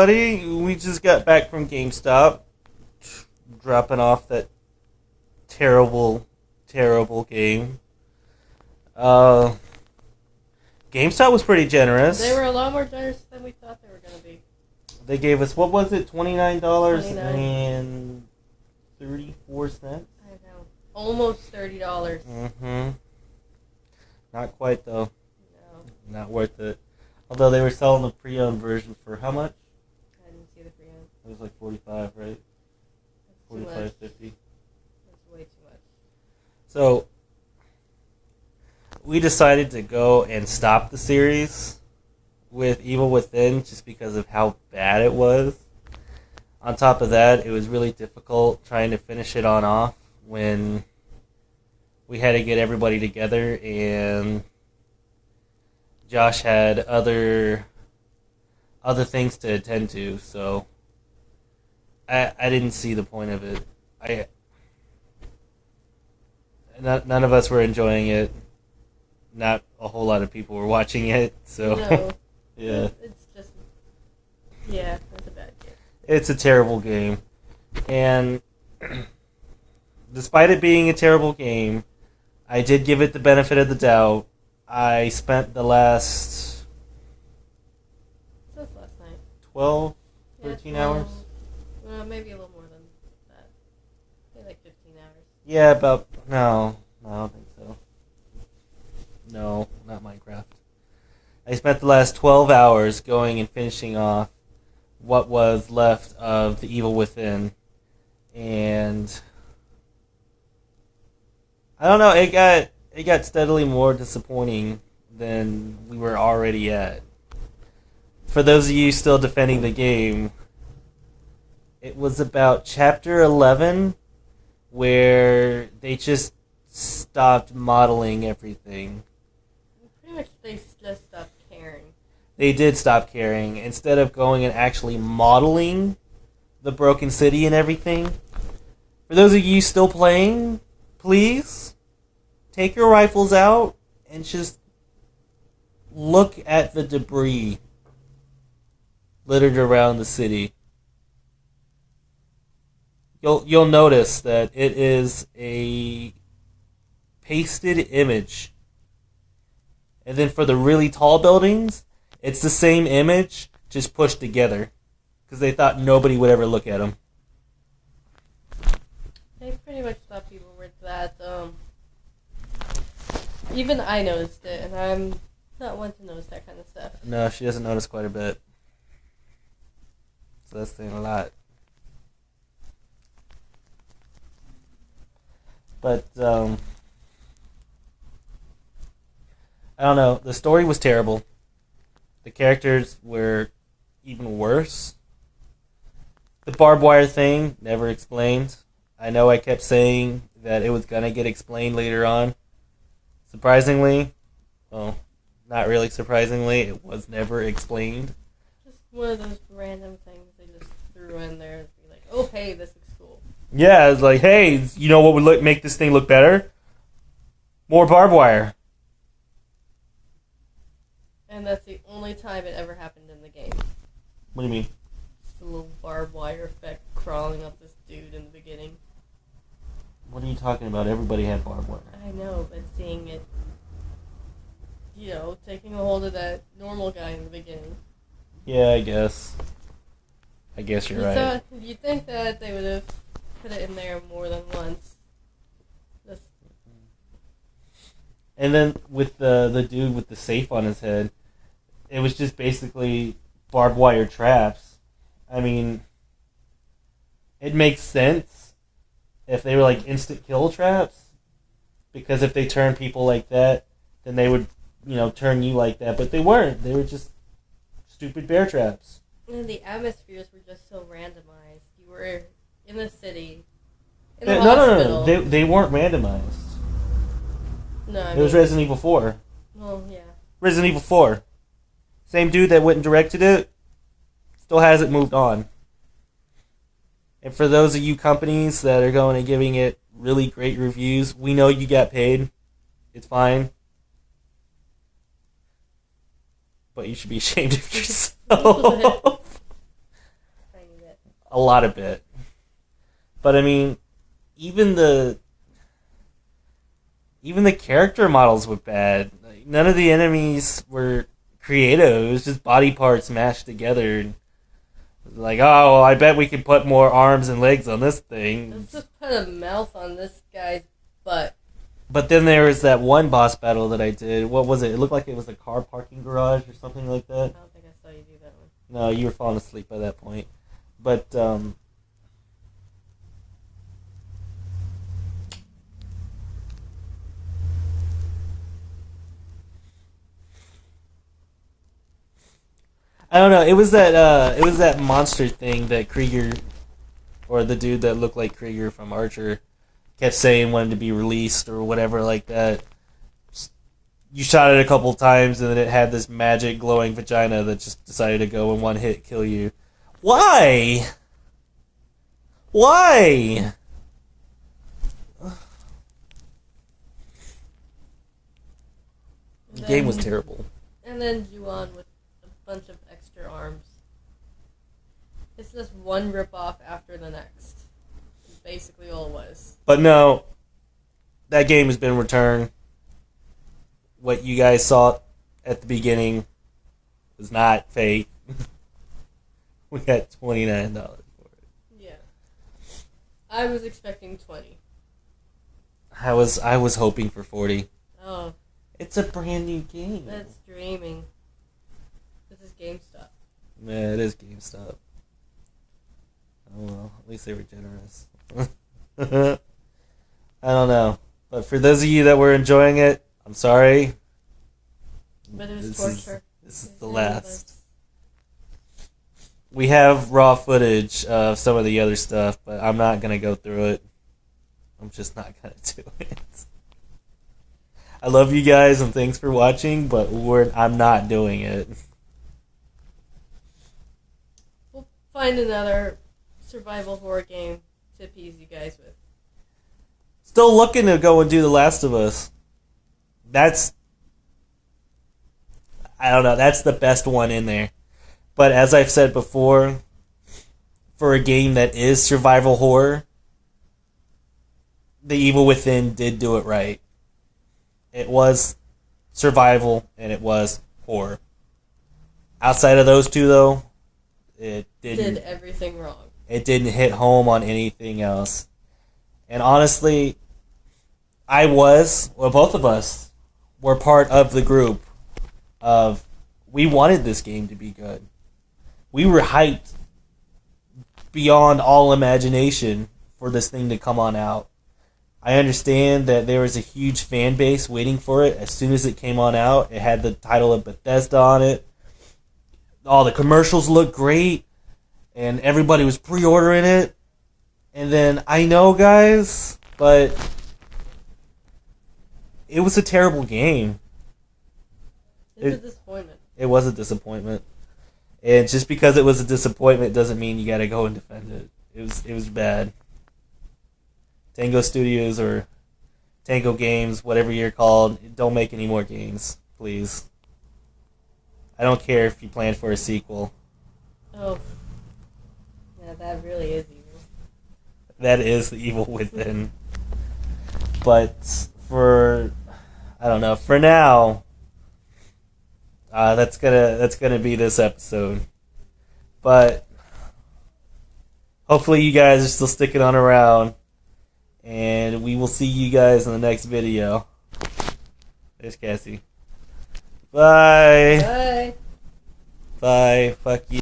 everybody. We just got back from GameStop, dropping off that terrible, terrible game. GameStop was pretty generous. They were a lot more generous than we thought they were going to be. They gave us, what was it, $29.34? I know. Almost $30. Mm-hmm. Not quite, though. No. Not worth it. Although they were selling the pre-owned version for how much? I didn't see the pre-owned. It was like 45, right? That's 45, 50. That's way too much. So, we decided to go and stop the series with Evil Within just because of how bad it was. On top of that, it was really difficult trying to finish it on off when we had to get everybody together and Josh had other things to attend to, so I didn't see the point of it. None of us were enjoying it. Not a whole lot of people were watching it, so no. yeah. It's just, yeah, it's a bad game. It's a terrible game, and despite it being a terrible game, I did give it the benefit of the doubt. I spent the last Since last night. 12, 13 hours. Maybe a little more than that. Maybe like 15 hours. Yeah, about no, I don't think so. No, not Minecraft. I spent the last 12 hours going and finishing off what was left of the Evil Within, and I don't know. It got steadily more disappointing than we were already at. For those of you still defending the game, it was about chapter 11 where they just stopped modeling everything. Pretty much they just stopped caring. They did stop caring. Instead of going and actually modeling the broken city and everything. For those of you still playing, please take your rifles out and just look at the debris littered around the city. You'll notice that it is a pasted image. And then for the really tall buildings, it's the same image, just pushed together. Because they thought nobody would ever look at them. They pretty much thought people were that, even I noticed it, and I'm not one to notice that kind of stuff. No, she doesn't notice quite a bit. So that's saying a lot. But, I don't know. The story was terrible. The characters were even worse. The barbed wire thing, never explained. I know I kept saying that it was going to get explained later on. Surprisingly, well, not really surprisingly, it was never explained. Just one of those random things they just threw in there and be like, oh, hey, this looks cool. Yeah, it's like, hey, you know what would make this thing look better? More barbed wire. And that's the only time it ever happened in the game. What do you mean? Just a little barbed wire effect crawling up this dude in the beginning. What are you talking about? Everybody had barbed wire. I know, but seeing it, taking a hold of that normal guy in the beginning. Yeah, I guess. I guess you're right. You'd think that they would have put it in there more than once. And then with the dude with the safe on his head, it was just basically barbed wire traps. I mean, it makes sense if they were like instant kill traps, because if they turn people like that, then they would, turn you like that. But they weren't. They were just stupid bear traps. And the atmospheres were just so randomized. You were in the city, in No, the hospital. no. They weren't randomized. No, It was Resident Evil 4. Well, yeah. Resident Evil 4. Same dude that went and directed it, still hasn't moved on. And for those of you companies that are going and giving it really great reviews, we know you got paid. It's fine. But you should be ashamed of yourself. a lot of it. But I mean, even the character models were bad. Like, none of the enemies were creative. It was just body parts mashed together. Like, oh, well, I bet we could put more arms and legs on this thing. Let's just put a mouth on this guy's butt. But then there was that one boss battle that I did. What was it? It looked like it was a car parking garage or something like that. I don't think I saw you do that one. No, you were falling asleep by that point. But, I don't know. It was that monster thing that Krieger, or the dude that looked like Krieger from Archer, kept saying wanted to be released or whatever like that. You shot it a couple times and then it had this magic glowing vagina that just decided to go in one hit kill you. Why? Why? The game was terrible. And then Juon with a bunch of extra arms. It's just one ripoff after the next. It's basically all it was. But no, that game has been returned. What you guys saw at the beginning was not fake. We got $29 for it. Yeah. I was expecting 20. I was hoping for 40. Oh. It's a brand new game. That's dreaming. This is GameStop. Yeah, it is GameStop. Oh well, at least they were generous. I don't know. But for those of you that were enjoying it, I'm sorry. But it was torture. This is the last. We have raw footage of some of the other stuff, but I'm not going to go through it. I'm just not going to do it. I love you guys and thanks for watching, but I'm not doing it. We'll find another survival horror game to appease you guys with. Still looking to go and do The Last of Us. I don't know, that's the best one in there. But as I've said before, for a game that is survival horror, The Evil Within did do it right. It was survival and it was horror. Outside of those two, though, it did everything wrong. It didn't hit home on anything else. And honestly, both of us were part of the group of, we wanted this game to be good. We were hyped beyond all imagination for this thing to come on out. I understand that there was a huge fan base waiting for it. As soon as it came on out, it had the title of Bethesda on it. All the commercials looked great, and everybody was pre-ordering it. And then, I know, guys, but it was a terrible game. It's a disappointment. It was a disappointment. And just because it was a disappointment doesn't mean you gotta go and defend it. It was bad. Tango Studios or Tango Games, whatever you're called, don't make any more games, please. I don't care if you plan for a sequel. Oh. Yeah, that really is evil. That is the Evil Within. But for now, that's gonna be this episode. But hopefully you guys are still sticking on around, and we will see you guys in the next video. There's Cassie. Bye. Bye. Bye. Fuck you.